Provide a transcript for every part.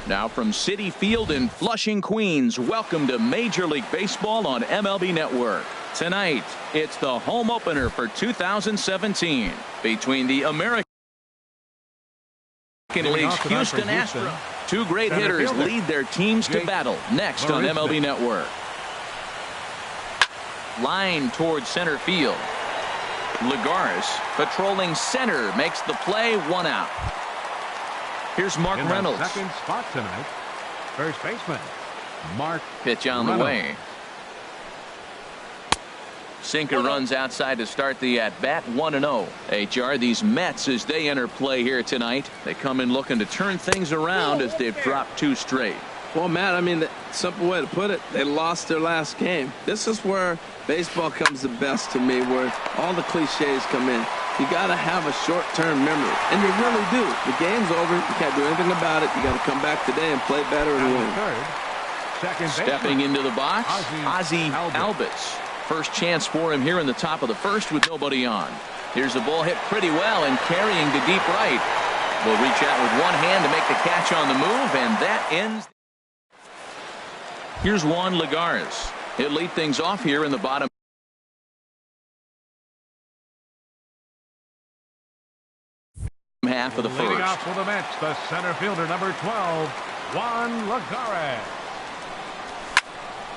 Now from Citi Field in Flushing, Queens, welcome to Major League Baseball on MLB Network. Tonight, it's the home opener for 2017 between the American League's Houston Astros. Two great hitters lead their teams to battle next on MLB Network. Line towards center field. Lagares patrolling center makes the play, 1 out. Here's Mark Reynolds. Second spot tonight. First baseman, Mark. Pitch on the way. Sinker runs outside to start the at-bat, 1-0. HR, these Mets, as they enter play here tonight, they come in looking to turn things around as they've dropped 2 straight. Well, Matt, I mean, the simple way to put it, they lost their last game. This is where baseball comes the best to me, where all the cliches come in. You got to have a short-term memory, and you really do. The game's over. You can't do anything about it. You got to come back today and play better and win. Stepping into the box, Ozzie Albies. First chance for him here in the top of the first with nobody on. Here's the ball hit pretty well and carrying to deep right. Will reach out with one hand to make the catch on the move, and that ends. Here's Juan Lagares. He'll lead things off here in the bottom half of the first. Leading off for the Mets, the center fielder, number 12, Juan Lagares.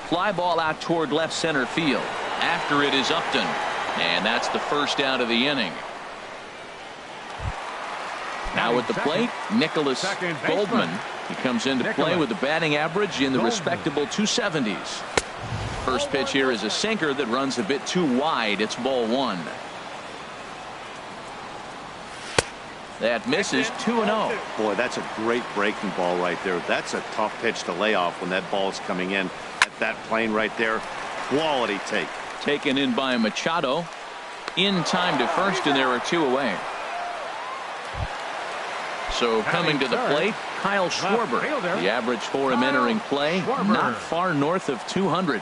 Fly ball out toward left center field. After it is Upton, and that's the first out of the inning. Now at the plate, Nicholas Goldman. He comes into play with a batting average in the respectable 270s. First pitch here is a sinker that runs a bit too wide. It's ball 1. That misses, 2-0. Boy, that's a great breaking ball right there. That's a tough pitch to lay off when that ball is coming in at that plane right there. Quality take. Taken in by Machado. In time to first, and there are 2 away. So coming to the plate, Kyle Schwarber. The average for him entering play, not far north of 200.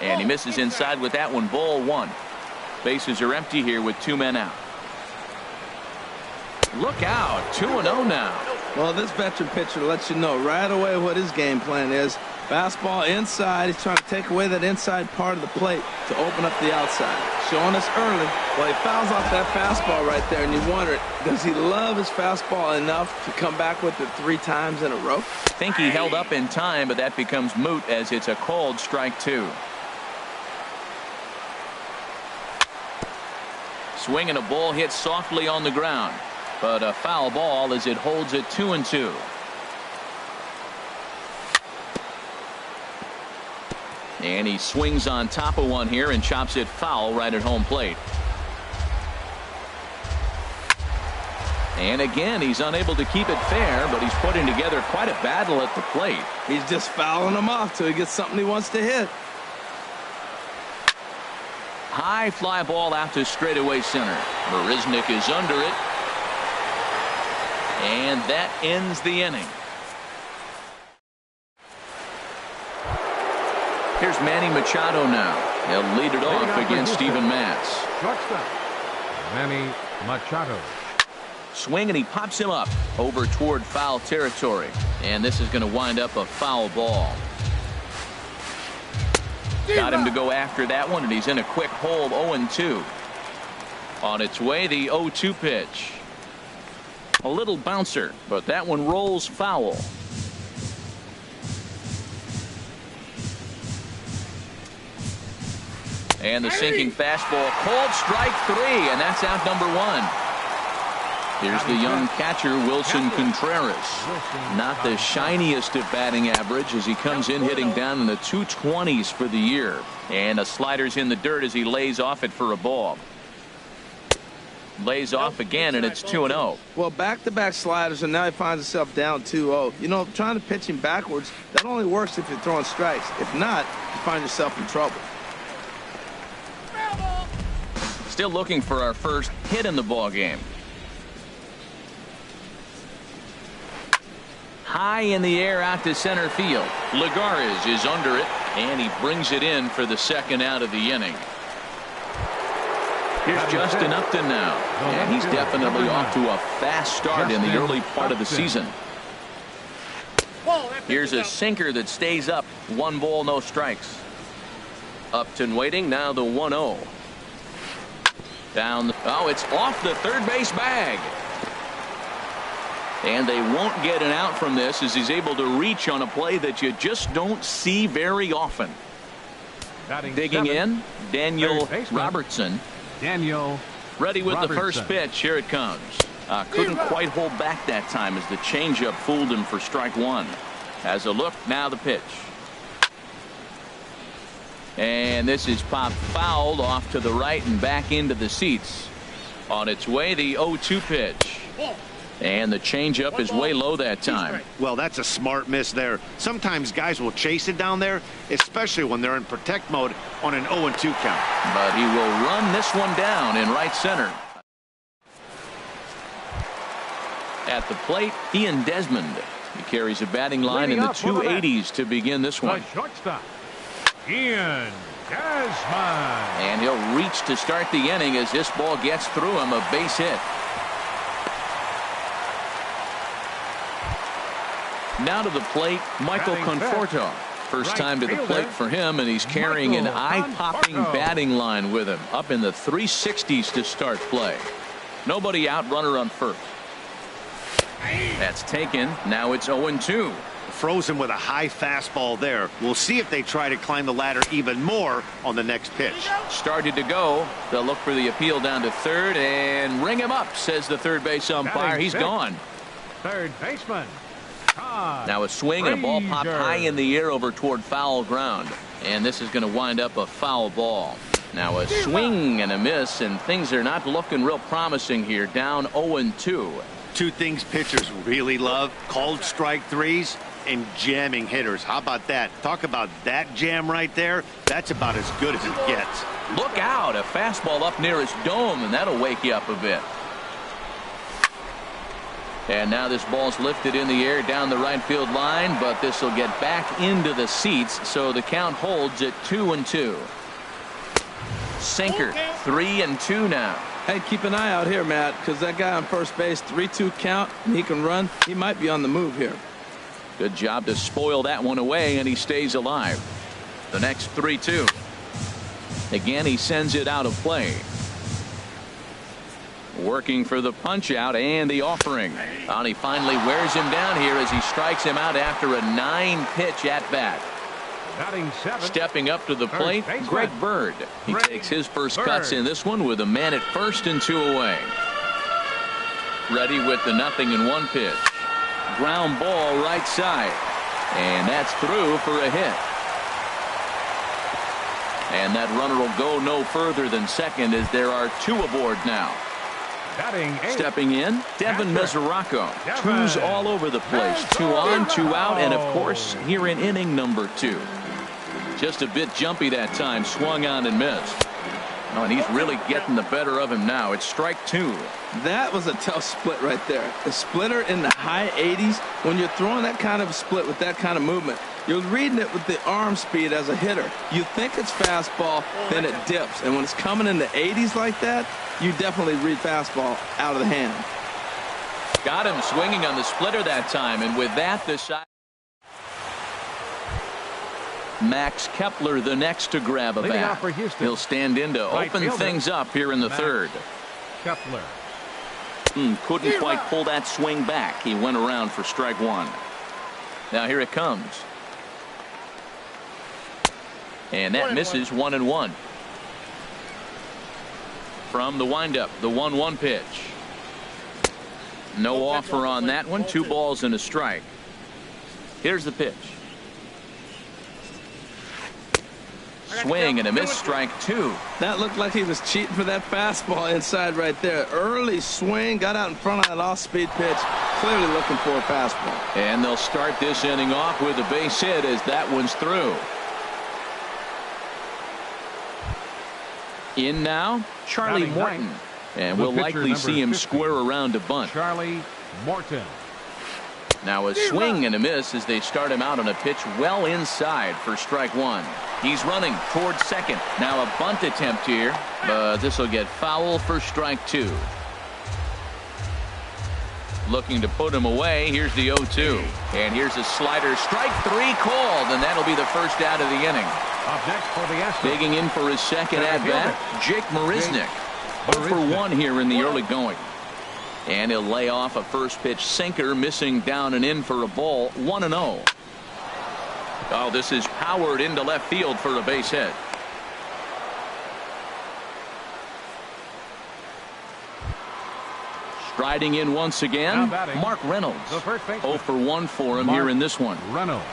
And he misses inside with that one, ball 1. Bases are empty here with 2 men out. Look out, 2-0 now. Well, this veteran pitcher lets you know right away what his game plan is. Fastball inside. He's trying to take away that inside part of the plate to open up the outside. Showing us early. Well, he fouls off that fastball right there, and you wonder, does he love his fastball enough to come back with it 3 times in a row? I think he held up in time, but that becomes moot as it's a called strike 2. Swinging a ball hit softly on the ground, but a foul ball as it holds it 2-2. And he swings on top of one here and chops it foul right at home plate. And again, he's unable to keep it fair, but he's putting together quite a battle at the plate. He's just fouling him off till he gets something he wants to hit. High fly ball out to straightaway center. Marisnick is under it. And that ends the inning. Here's Manny Machado now. He'll lead it off against Steven Matz. Shortstop, Manny Machado. Swing, and he pops him up over toward foul territory. And this is going to wind up a foul ball. Got him to go after that one, and he's in a quick hole, 0-2. On its way, the 0-2 pitch. A little bouncer, but that one rolls foul. And the sinking fastball, called strike 3, and that's out number 1. Here's the young catcher, Wilson Contreras. Not the shiniest of batting average as he comes in hitting down in the 220s for the year. And a slider's in the dirt as he lays off it for a ball. Lays off again, and it's 2-0. Well, back-to-back sliders, and now he finds himself down 2-0. You know, trying to pitch him backwards, that only works if you're throwing strikes. If not, you find yourself in trouble. Still looking for our first hit in the ball game. High in the air out to center field. Lagares is under it, and he brings it in for the second out of the inning. Here's Justin Upton now, and he's definitely off to a fast start in the early part of the season. Here's a sinker that stays up. 1 ball, no strikes. Upton waiting. Now the 1-0. Down. Oh, it's off the third base bag. And they won't get an out from this as he's able to reach on a play that you just don't see very often. Digging in, Daniel Robertson. Ready with the first pitch. Here it comes. Couldn't quite hold back that time as the changeup fooled him for strike 1. As a look, now the pitch. And this is popped fouled off to the right and back into the seats. On its way, the 0-2 pitch. And the changeup is way low that time. Well, that's a smart miss there. Sometimes guys will chase it down there, especially when they're in protect mode on an 0-2 count. But he will run this one down in right center. At the plate, Ian Desmond. He carries a batting line in the 280s to begin this one. Shortstop, Ian Desmond. And he'll reach to start the inning as this ball gets through him, a base hit. Now to the plate, Michael Conforto. First time to the plate for him, and he's carrying an eye-popping batting line with him. Up in the 360s to start play. Nobody out, runner on first. That's taken. Now it's 0-2. Frozen with a high fastball there. We'll see if they try to climb the ladder even more on the next pitch. Started to go. They'll look for the appeal down to third and ring him up, says the third base umpire. He's gone. Third baseman. Now a swing and a ball popped high in the air over toward foul ground. And this is going to wind up a foul ball. Now a swing and a miss, and things are not looking real promising here. Down 0-2. Two things pitchers really love: called strike threes and jamming hitters. How about that? Talk about that jam right there. That's about as good as it gets. Look out, a fastball up near his dome, and that'll wake you up a bit. And now this ball's lifted in the air down the right field line, but this will get back into the seats, so the count holds at 2-2. Sinker, 3-2 now. Hey, keep an eye out here, Matt, because that guy on first base, 3-2 count, and he can run. He might be on the move here. Good job to spoil that one away, and he stays alive. The next 3-2. Again, he sends it out of play. Working for the punch out and the offering. And he finally wears him down here as he strikes him out after a 9-pitch at bat. Stepping up to the plate, Greg Bird. He takes his first cuts in this one with a man at first and 2 away. Ready with the 0-1 pitch. Ground ball right side. And that's through for a hit. And that runner will go no further than second as there are 2 aboard now. Stepping in, Devin Mesoraco. 2s all over the place. 2 on, 2 out, and of course here in inning number 2. Just a bit jumpy that time, swung on and missed. Oh, and he's really getting the better of him now. It's strike 2. That was a tough split right there. A splitter in the high 80s. When you're throwing that kind of split with that kind of movement, you're reading it with the arm speed as a hitter. You think it's fastball, then it dips. And when it's coming in the 80s like that, you definitely read fastball out of the hand. Got him swinging on the splitter that time, and with that, the side. Max Kepler the next to grab a bat. He'll stand in to open things up here in the third. Kepler. Couldn't quite pull that swing back. He went around for strike 1. Now here it comes. And that misses 1-1. From the windup, the 1-1 pitch. No offer on that one. 2 balls and a strike. Here's the pitch. Swing and a miss, strike 2. That looked like he was cheating for that fastball inside right there. Early swing, got out in front of that off-speed pitch. Clearly looking for a fastball. And they'll start this inning off with a base hit as that one's through. In now, Charlie Morton. And we'll likely see him square around to bunt. Charlie Morton. Now a swing and a miss as they start him out on a pitch well inside for strike 1. He's running towards second. Now a bunt attempt here, but this will get foul for strike 2. Looking to put him away. Here's the 0-2. And here's a slider. Strike three called, and that'll be the first out of the inning. Up next for the Astros. Digging in for his second at-bat, Jake Marisnick. 0 for 1 here in the early going. And he'll lay off a first pitch sinker, missing down and in for a ball. 1-0. Oh, this is powered into left field for a base hit. Striding in once again, Mark Reynolds. 0 for 1 for him here in this one. Reynolds.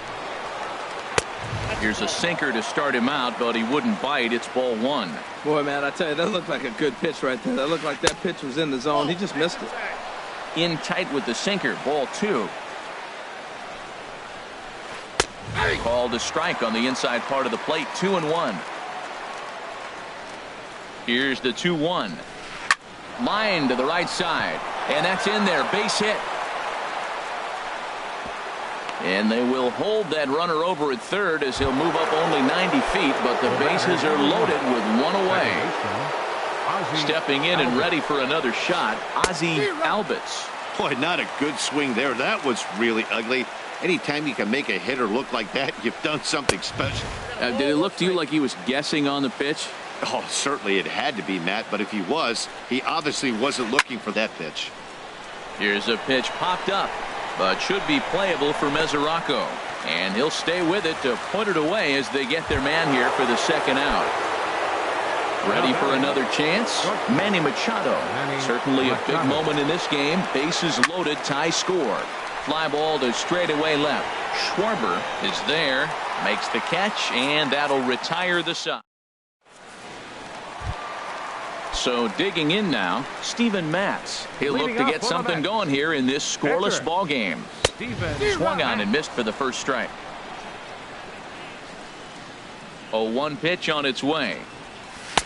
Here's a sinker to start him out, but he wouldn't bite. It's ball 1. Boy, man, I tell you, that looked like a good pitch right there. That looked like that pitch was in the zone. He just missed it. In tight with the sinker, ball 2. Called a strike on the inside part of the plate, 2-1. Here's the 2-1. Line to the right side, and that's in there. Base hit. And they will hold that runner over at third as he'll move up only 90 feet, but the bases are loaded with one away. Stepping in and ready for another shot, Ozzie Albies. Boy, not a good swing there. That was really ugly. Anytime you can make a hitter look like that, you've done something special. Did it look to you like he was guessing on the pitch? Oh, certainly it had to be, Matt, but if he was, he obviously wasn't looking for that pitch. Here's a pitch popped up, but should be playable for Mesoraco. And he'll stay with it to put it away as they get their man here for the second out. Ready for another chance? Manny Machado. Certainly a big moment in this game. Bases loaded, tie score. Fly ball to straightaway left. Schwarber is there, makes the catch, and that'll retire the side. So digging in now, Steven Matz. He'll look to get something going here in this scoreless ball game. Swung on and missed for the first strike. 0-1 pitch on its way.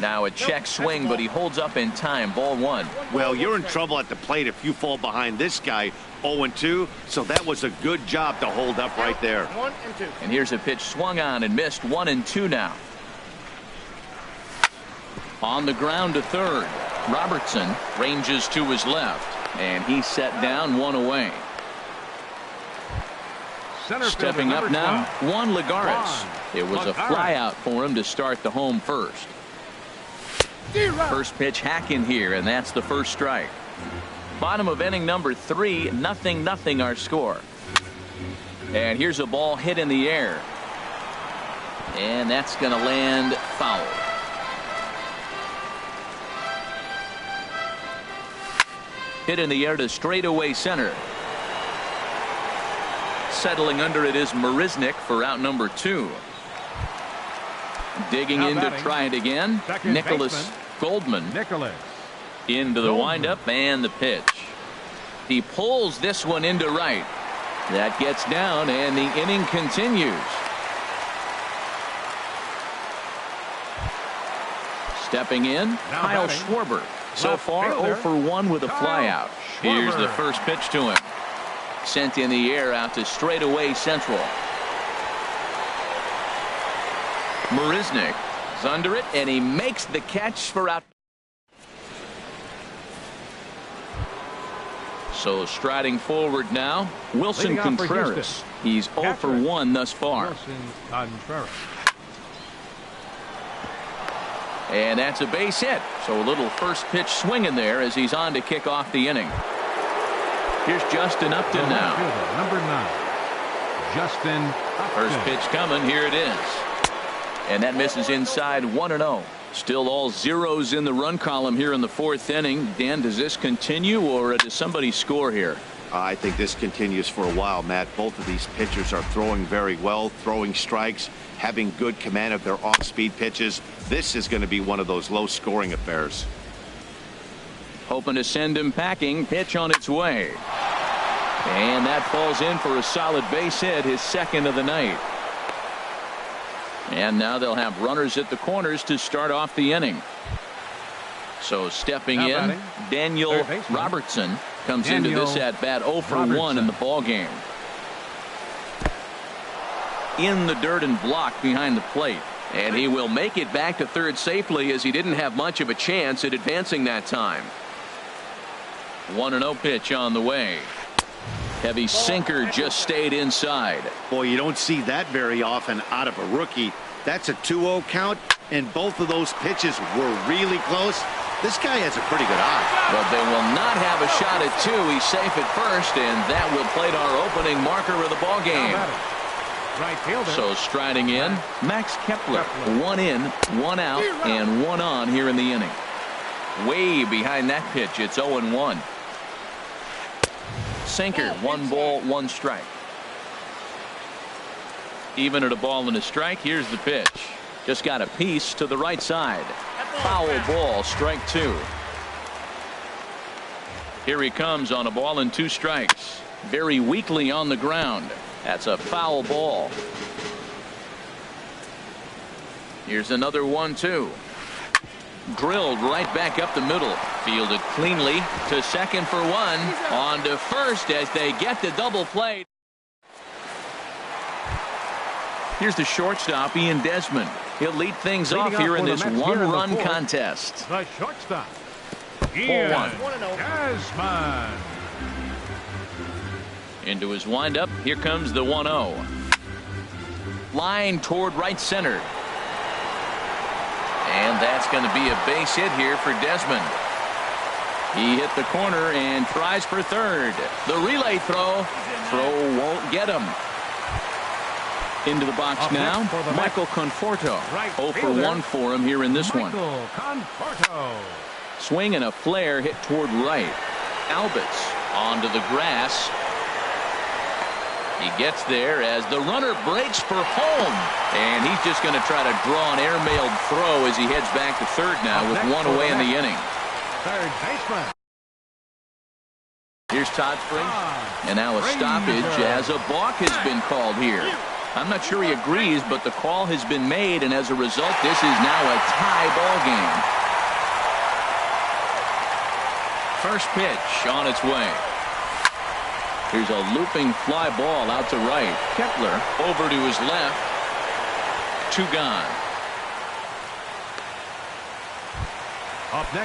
Now a check swing, but he holds up in time. Ball 1. Well, you're in trouble at the plate if you fall behind this guy. 0-2, so that was a good job to hold up right there. 1 and 2. And here's a pitch swung on and missed. 1-2 now. On the ground to third. Robertson ranges to his left, and he's set down, one away. Stepping up now, Juan Lagares. It was a fly out for him to start the home first. First pitch hack in here, and that's the first strike. Bottom of inning number 3, 0-0 our score. And here's a ball hit in the air, and that's going to land foul. Hit in the air to straightaway center. Settling under it is Marisnick for out number 2. Digging in to try it again, Nicholas Goldman. Into the windup and the pitch. He pulls this one into right. That gets down, and the inning continues. Stepping in, Kyle Schwarber. So far, 0 for 1 with a flyout. Here's the first pitch to him. Sent in the air out to straightaway central. Marisnick is under it, and he makes the catch for out. So striding forward now, Wilson Contreras. He's 0 for 1 thus far. And that's a base hit. So a little first pitch swing in there as he's on to kick off the inning. Here's Justin Upton now. Number 9. Justin Upton. First pitch coming. Here it is. And that misses inside, 1-0. Still all zeros in the run column here in the 4th inning. Dan, does this continue, or does somebody score here? I think this continues for a while, Matt. Both of these pitchers are throwing very well, throwing strikes, having good command of their off-speed pitches. This is going to be one of those low-scoring affairs. Hoping to send him packing. Pitch on its way. And that falls in for a solid base hit, his second of the night. And now they'll have runners at the corners to start off the inning. So stepping in, Daniel Robertson comes into this at bat 0 for 1 in the ball game. In the dirt and blocked behind the plate, and he will make it back to third safely as he didn't have much of a chance at advancing that time. 1-0 pitch on the way. Heavy sinker just stayed inside. Boy, you don't see that very often out of a rookie. That's a 2-0 count, and both of those pitches were really close. This guy has a pretty good eye. But they will not have a shot at 2. He's safe at first, and that will plate our opening marker of the ball game. Right fielder. So striding in, Max Kepler. 1 in, 1 out, and 1 on here in the inning. Way behind that pitch, it's 0-1. Sinker, 1 ball, 1 strike. Even at a ball and a strike, here's the pitch. Just got a piece to the right side. Foul ball, strike 2. Here he comes on a ball and 2 strikes. Very weakly on the ground. That's a foul ball. Here's another 1-2. Drilled right back up the middle. Fielded cleanly to second for 1. On to first as they get the double play. Here's the shortstop, Ian Desmond. He'll lead things off here in this 1-run contest. The shortstop, Ian Desmond. Into his windup. Here comes the 1-0. Line toward right center. And that's going to be a base hit here for Desmond. He hit the corner and tries for third. The relay throw. Throw won't get him. Into the box now, Michael Conforto. 0 for 1 for him here in this one. Swing and a flare hit toward right. Albitz onto the grass. He gets there as the runner breaks for home. And he's just going to try to draw an airmailed throw as he heads back to third now with 1 away in the inning. Third baseman. Here's Todd Frazier. And now a stoppage as a balk has been called here. I'm not sure he agrees, but the call has been made, and as a result, this is now a tie ball game. First pitch on its way. Here's a looping fly ball out to right. Kepler over to his left. 2 gone.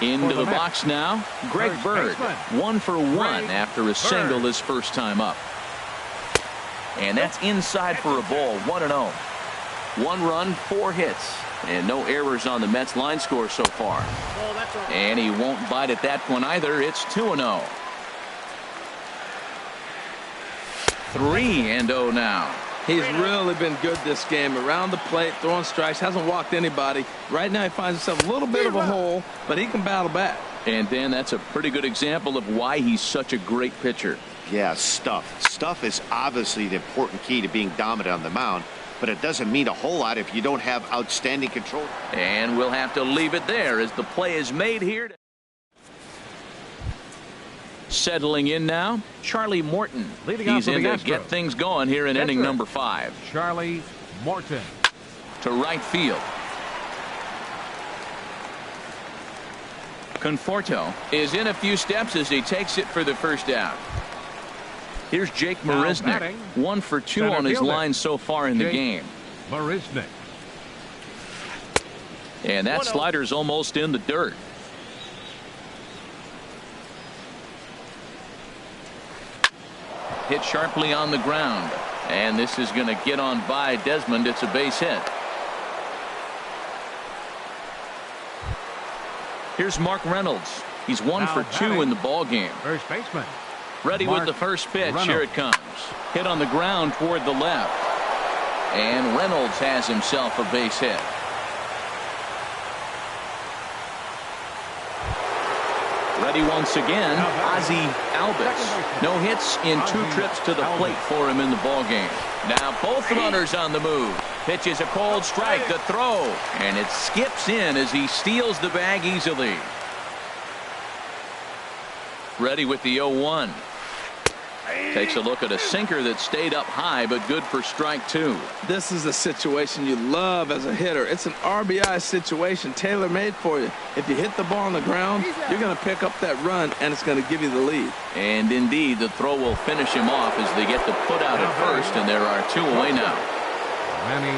Into the box now, Greg Bird. 1 for 1 after a single his first time up. And that's inside for a ball. 1-0. 1 run, 4 hits, and no errors on the Mets line score so far. And he won't bite at that one either. It's 2-0. 3-0 now. He's really been good this game. Around the plate, throwing strikes, hasn't walked anybody. Right now he finds himself a little bit of a hole, but he can battle back. And Dan, that's a pretty good example of why he's such a great pitcher. Yeah, stuff. Stuff is obviously the important key to being dominant on the mound, but it doesn't mean a whole lot if you don't have outstanding control. And we'll have to leave it there as the play is made here. Settling in now, Charlie Morton. He's in to get things going here in inning number 5. Charlie Morton. To right field. Conforto is in a few steps as he takes it for the first out. Here's Jake Marisnick. 1 for 2 on his line so far in the game. Marisnick. And that slider's almost in the dirt. Hit sharply on the ground. And this is going to get on by Desmond. It's a base hit. Here's Mark Reynolds. He's 1 for 2 in the ball game. First baseman. Ready with the first pitch. Here it comes. Hit on the ground toward the left. And Reynolds has himself a base hit. Ready once again, Ozzie Albitz. No hits in 2 trips to the plate for him in the ball game. Now both runners on the move. Pitches a cold strike, the throw, and it skips in as he steals the bag easily. Ready with the 0-1. Takes a look at a sinker that stayed up high, but good for strike 2. This is a situation you love as a hitter. It's an RBI situation, tailor-made for you. If you hit the ball on the ground, you're going to pick up that run, and it's going to give you the lead. And indeed, the throw will finish him off as they get the put out at first, and there are 2 away now.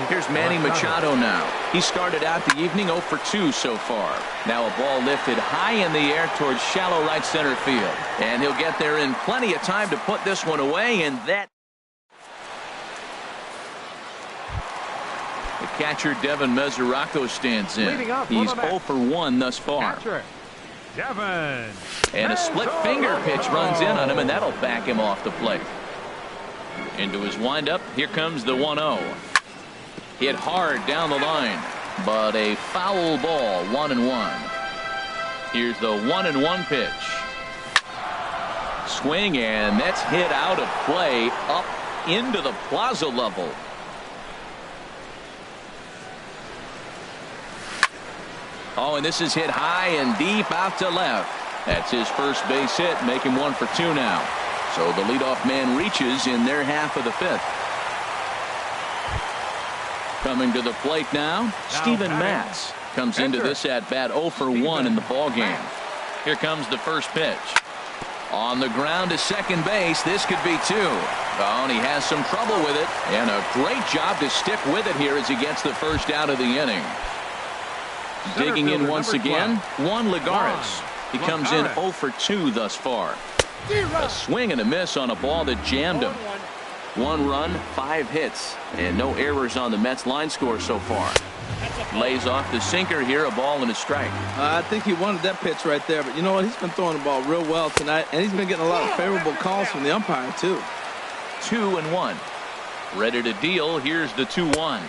Here's Manny Machado now. He started out the evening 0 for 2 so far. Now a ball lifted high in the air towards shallow right center field. And he'll get there in plenty of time to put this one away, and that. The catcher, Devin Mesoraco, stands in. He's 0 for 1 thus far. Devin. And a split finger pitch runs in on him, and that'll back him off the plate. Into his windup, here comes the 1-0. Hit hard down the line, but a foul ball, 1-1. Here's the 1-1 pitch. Swing, and that's hit out of play up into the plaza level. Oh, and this is hit high and deep out to left. That's his first base hit, make him 1 for 2 now. So the leadoff man reaches in their half of the 5th. Coming to the plate now, Steven Matz comes into this at bat 0 for 1 in the ball game. Here comes the first pitch. On the ground to second base, this could be 2. Oh, and he has some trouble with it, and a great job to stick with it here as he gets the first out of the inning. Digging in once again, Juan Lagares. He comes in 0 for 2 thus far. A swing and a miss on a ball that jammed him. 1 run, 5 hits, and no errors on the Mets line score so far. Lays off the sinker here, a ball and a strike. I think he wanted that pitch right there, but you know what? He's been throwing the ball real well tonight, and he's been getting a lot of favorable calls from the umpire, too. 2-1. Ready to deal. Here's the 2-1.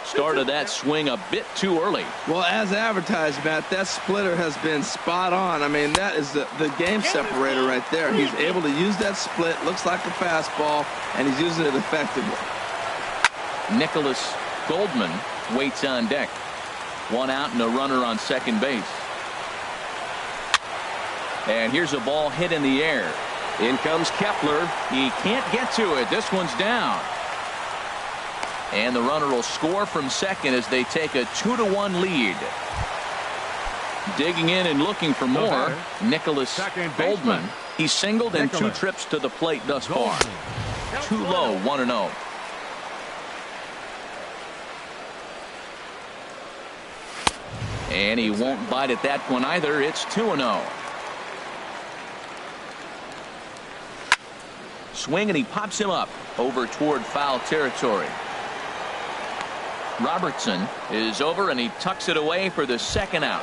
Started that swing a bit too early. Well, as advertised, Matt, that splitter has been spot on. I mean, that is the game separator right there. He's able to use that split, looks like a fastball, and he's using it effectively. Nicholas Goldman waits on deck. 1 out and a runner on second base. And here's a ball hit in the air. In comes Kepler. He can't get to it. This one's down. And the runner will score from second as they take a 2-1 lead. Digging in and looking for more, Nicholas Goldman. He's singled in 2 trips to the plate thus far. Too low, 1-0. And he won't bite at that one either. It's 2-0. Swing, and he pops him up over toward foul territory. Robertson is over, and he tucks it away for the second out.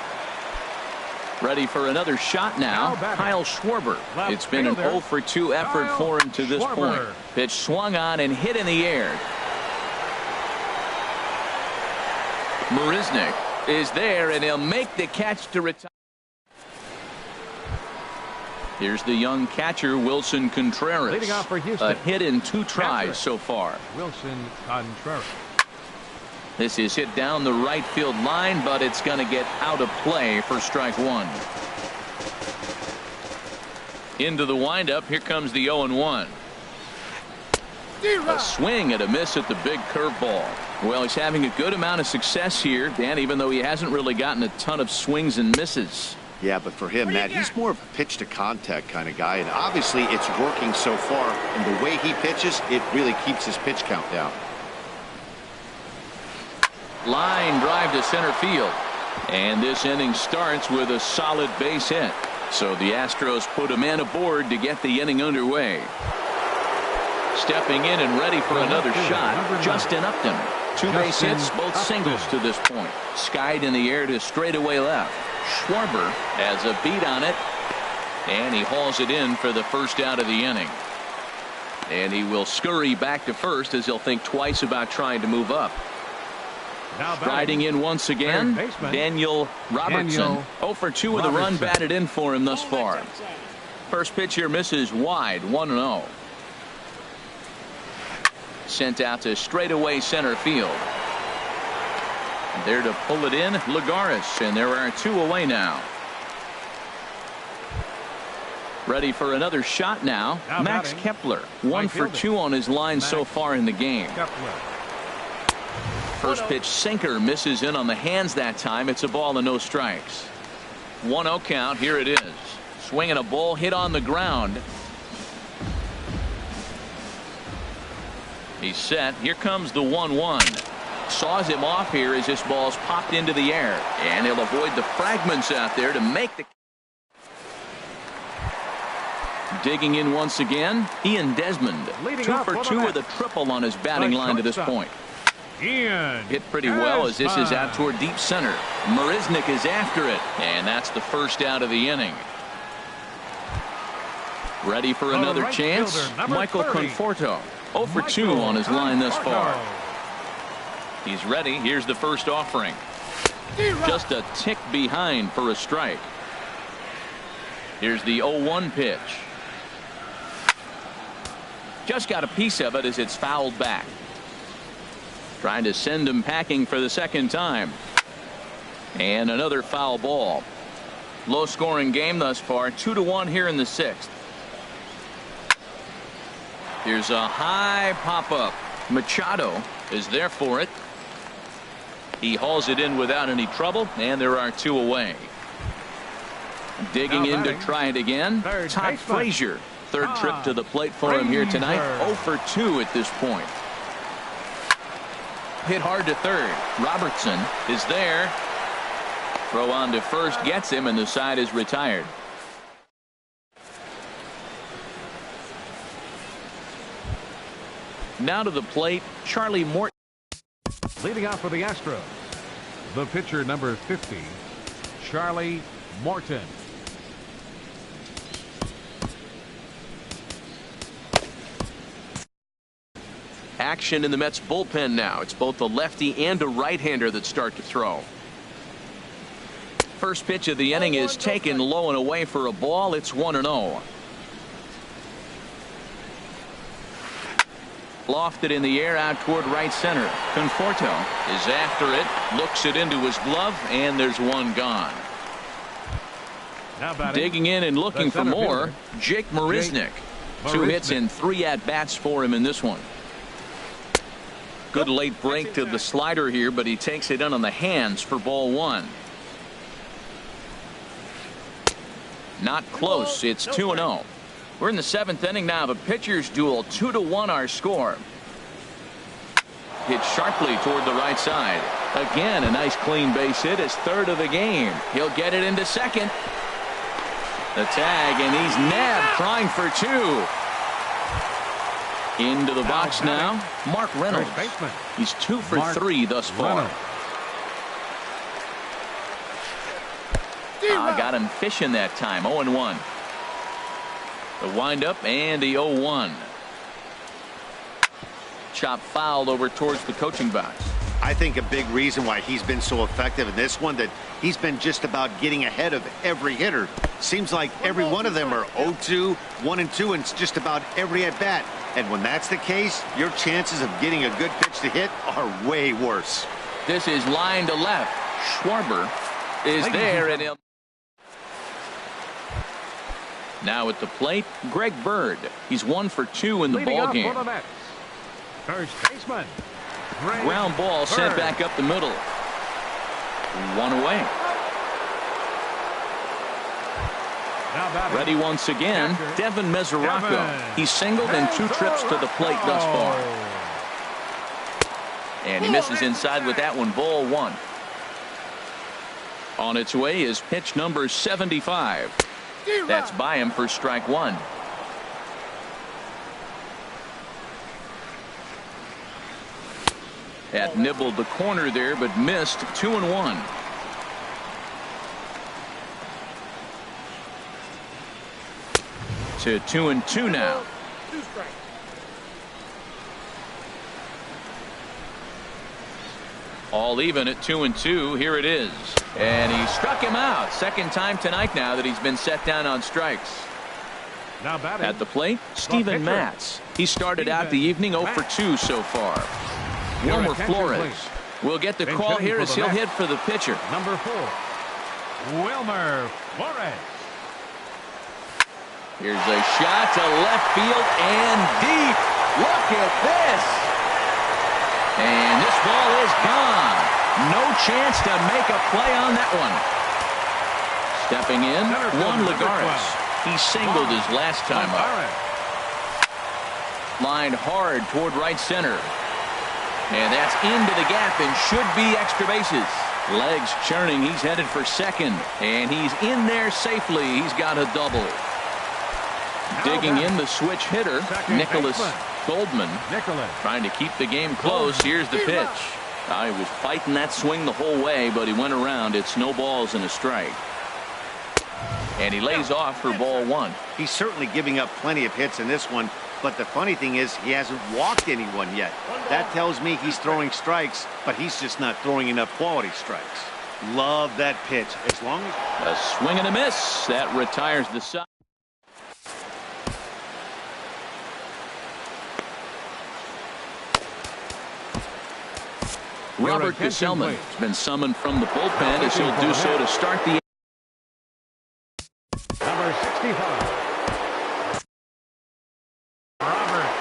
Ready for another shot now, Kyle Schwarber. It's been an 0 for 2 effort for him to this point. Pitch swung on and hit in the air. Marisnick is there, and he'll make the catch to retire. Here's the young catcher, Wilson Contreras. A hit in 2 tries so far. Wilson Contreras. This is hit down the right field line, but it's going to get out of play for strike 1. Into the windup. Here comes the 0-1. A swing and a miss at the big curveball. Well, he's having a good amount of success here, Dan, even though he hasn't really gotten a ton of swings and misses. Yeah, but for him, Matt, he's more of a pitch to contact kind of guy, and obviously it's working so far, and the way he pitches, it really keeps his pitch count down. Line drive to center field, and this inning starts with a solid base hit. So the Astros put a man aboard to get the inning underway. Stepping in and ready for another shot, Justin Upton. 2 base hits, both singles to this point. Skied in the air to straightaway left. Schwarber has a beat on it, and he hauls it in for the first out of the inning. And he will scurry back to first as he'll think twice about trying to move up. Riding in once again, Daniel Robertson. 0 for 2 with a run batted in for him thus far. First pitch here misses wide, 1-0. Sent out to straightaway center field. There to pull it in, Lagares, and there are 2 away now. Ready for another shot now, Max Kepler. 1 for 2 on his line so far in the game. First pitch sinker misses in on the hands that time. It's a ball and no strikes. 1-0 count. Here it is. Swinging a ball hit on the ground. He's set. Here comes the 1-1. Saws him off here as this ball's popped into the air. And he'll avoid the fragments out there to make the... Digging in once again, Ian Desmond. 2 for 2 with a triple on his batting line to this point. Hit pretty well as this is out toward deep center. Marisnick is after it, and that's the first out of the inning. Ready for another chance? Michael Conforto. 0 for 2 on his line thus far. He's ready. Here's the first offering. Just a tick behind for a strike. Here's the 0-1 pitch. Just got a piece of it as it's fouled back. Trying to send him packing for the second time. And another foul ball. Low scoring game thus far. 2-1 here in the 6th. Here's a high pop up. Machado is there for it. He hauls it in without any trouble, and there are 2 away. Digging in to try it again. Todd Frazier. Third trip to the plate for him here tonight. 0 for 2 at this point. Hit hard to third. Robertson is there. Throw on to first gets him, and the side is retired. Now to the plate, Charlie Morton. Leading off for the Astros, the pitcher number 50, Charlie Morton. Action in the Mets bullpen now. It's both a lefty and a right-hander that start to throw. First pitch of the inning is taken low and away for a ball. It's 1-0. Lofted in the air out toward right center. Conforto is after it, looks it into his glove, and there's one gone. Digging in and looking for more, Jake Marisnick. 2 hits and 3 at-bats for him in this one. Good late break to the slider here, but he takes it in on the hands for ball 1. Not close. It's 2-0. We're in the 7th inning now of a pitcher's duel. 2-1 our score. Hit sharply toward the right side. Again, a nice clean base hit. His 3rd of the game. He'll get it into second. The tag, and he's nabbed, trying for 2. Into the box now, Mark Reynolds. He's 2 for 3 thus far. Got him fishing that time. 0-1. The windup and the 0-1. Chop fouled over towards the coaching box. I think a big reason why he's been so effective in this one, that he's been just about getting ahead of every hitter. Seems like every one of them are 0-2, 1-2, and it's just about every at bat. And when that's the case, your chances of getting a good pitch to hit are way worse. This is line to left. Schwarber is there, and he'll... Now at the plate, Greg Bird. He's 1 for 2 in the ballgame. First baseman. Ground ball sent back up the middle. 1 away. Ready once again, Devin Mesoraco. He's singled in 2 trips to the plate thus far. And he misses inside with that one. Ball 1. On its way is pitch number 75. That's by him for strike 1. Had nibbled the corner there, but missed. 2-1. To 2-2 now. All even at 2-2. Here it is. And he struck him out. Second time tonight now that he's been set down on strikes. Now batting. At the plate, Steven Matz. He started out the evening 0 for 2 so far. Wilmer Flores will get the call here as he'll hit for the pitcher. Number 4, Wilmer Flores. Here's a shot to left field and deep. Look at this. And this ball is gone. No chance to make a play on that one. Stepping in, Juan Lagares. He singled his last time up. Lined hard toward right center. And that's into the gap and should be extra bases. Legs churning. He's headed for second. And he's in there safely. He's got a double. Digging in the switch hitter, Nicholas Goldman. Trying to keep the game close. Here's the pitch. He was fighting that swing the whole way, but he went around. It's no balls and a strike. And he lays off for ball one. He's certainly giving up plenty of hits in this one. But the funny thing is he hasn't walked anyone yet. That tells me he's throwing strikes, but he's just not throwing enough quality strikes. Love that pitch. As long as a swing and a miss. That retires the side. Robert Gesellman has been summoned from the bullpen as he'll do so to start the number 65.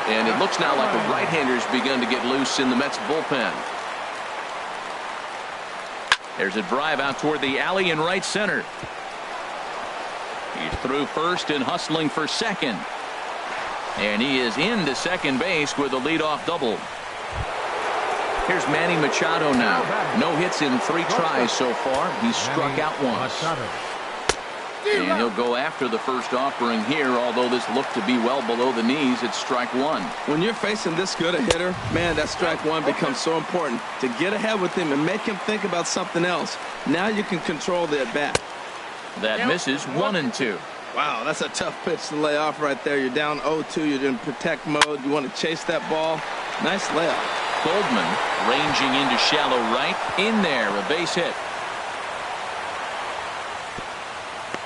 And it looks now like a right-hander's begun to get loose in the Mets bullpen. There's a drive out toward the alley in right center. He's through first and hustling for second. And he is into second base with a leadoff double. Here's Manny Machado now. No hits in 3 tries so far. He's struck out once. And he'll go after the first offering here, although this looked to be well below the knees. It's strike one. When you're facing this good a hitter, man, that strike one becomes so important to get ahead with him and make him think about something else. Now you can control the at-bat. That misses 1-2. Wow, that's a tough pitch to lay off right there. You're down 0-2. You're in protect mode. You want to chase that ball. Nice layoff. Goldman ranging into shallow right. In there, a base hit.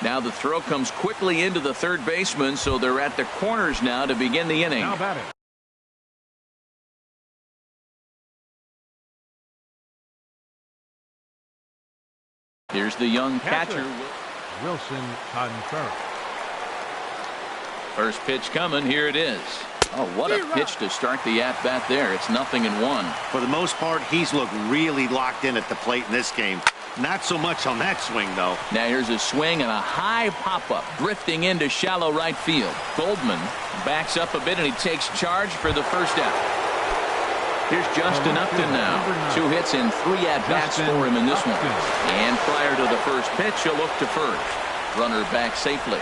Now the throw comes quickly into the third baseman, so they're at the corners now to begin the inning. Now batting. Here's the young catcher. Wilson Contreras. First pitch coming. Here it is. Oh, what a pitch to start the at-bat there. It's 0-1. For the most part, he's looked really locked in at the plate in this game. Not so much on that swing, though. Now here's a swing and a high pop-up drifting into shallow right field. Goldman backs up a bit and he takes charge for the first out. Here's Justin Upton now. 2 hits and 3 at-bats for him in this one. And prior to the first pitch, he'll look to first. Runner back safely.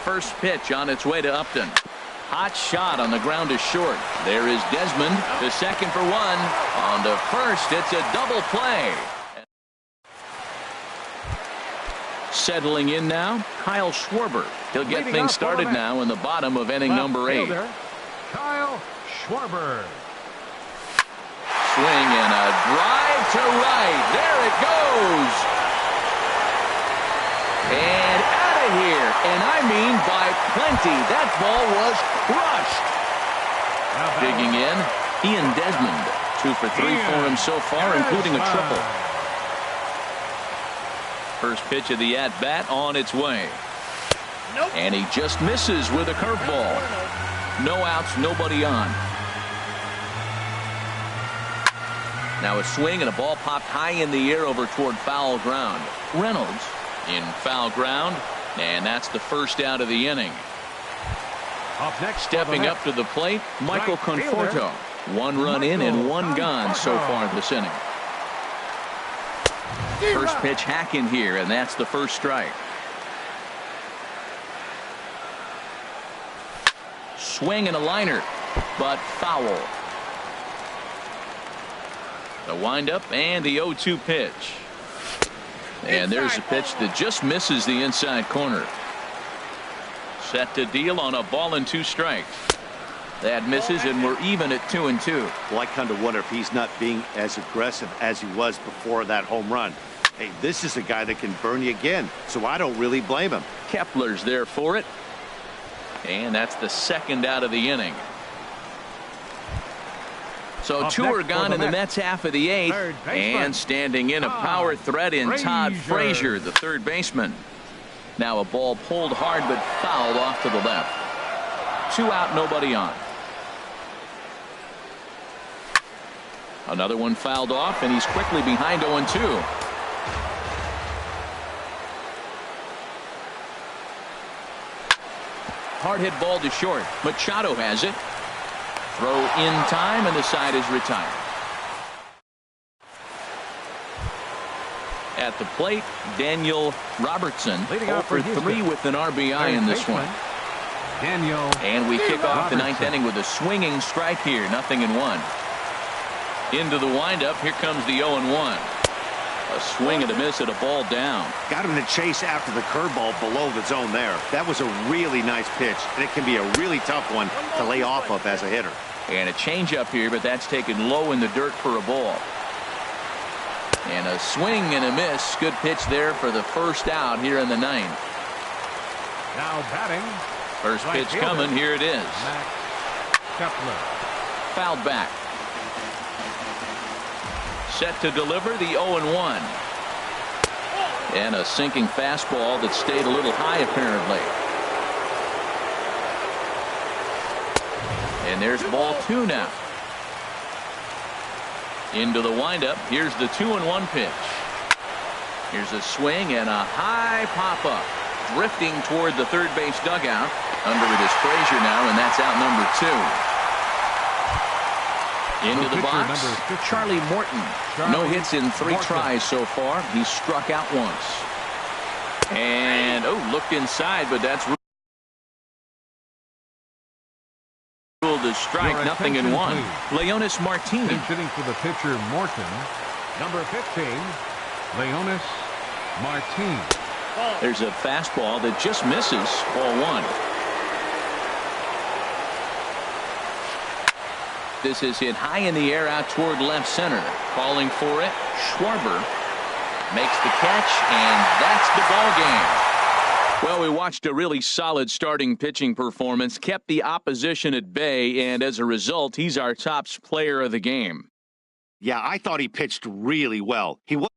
First pitch on its way to Upton. Hot shot on the ground to short. There is Desmond to second for 1. On to first, it's a double play. Settling in now, Kyle Schwarber. He'll get things started now in the bottom of inning number 8. Kyle Schwarber. Swing and a drive to right. There it goes. And out of here. And I mean by plenty. That ball was crushed. Digging in, Ian Desmond. 2 for 3 for him so far, including a triple. First pitch of the at-bat on its way. And he just misses with a curveball. No outs, nobody on. Now a swing and a ball popped high in the air over toward foul ground. Reynolds in foul ground, and that's the first out of the inning. Up next, stepping up to the plate, Michael Conforto. 1 run in and 1 gone so far this inning. First pitch hacking here, and that's the first strike. Swing and a liner, but foul. The windup and the 0-2 pitch. And there's a pitch that just misses the inside corner. Set to deal on a ball and 2 strikes. That misses, and we're even at 2-2. Well, I kind of wonder if he's not being as aggressive as he was before that home run. Hey, this is a guy that can burn you again, so I don't really blame him. Kepler's there for it. And that's the second out of the inning. So 2 are gone in the Mets half of the 8th. And standing in a power threat in Todd Frazier, the third baseman. Now a ball pulled hard but fouled off to the left. 2 out, nobody on. Another one fouled off, and he's quickly behind 0-2. Hard hit ball to short. Machado has it. Throw in time, and the side is retired. At the plate, Daniel Robertson, 0 for 3 with an RBI in this one. And we kick off the ninth inning with a swinging strike here, 0-1. Into the windup, here comes the 0-1. A swing and a miss at a ball down. Got him to chase after the curveball below the zone there. That was a really nice pitch, and it can be a really tough one to lay off of as a hitter. And a changeup here, but that's taken low in the dirt for a ball. And a swing and a miss. Good pitch there for the first out here in the ninth. Now batting. First pitch coming. Here it is. Fouled back. Set to deliver the 0-1. And a sinking fastball that stayed a little high apparently. And there's ball 2 now. Into the windup. Here's the 2-1 pitch. Here's a swing and a high pop-up. Drifting toward the third base dugout. Under it is Frazier now, and that's out number 2. Into the box, Charlie Morton. No hits in 3 tries so far. He's struck out once. And, looked inside, but that's ruled a strike, 0-1. Leonis Martin. Hitting for the pitcher, Morton. Number 15, Leonis Martin. There's a fastball that just misses, ball 1. This is hit high in the air out toward left center. Calling for it. Schwarber makes the catch, and that's the ball game. Well, we watched a really solid starting pitching performance, kept the opposition at bay, and as a result, he's our top player of the game. Yeah, I thought he pitched really well. He was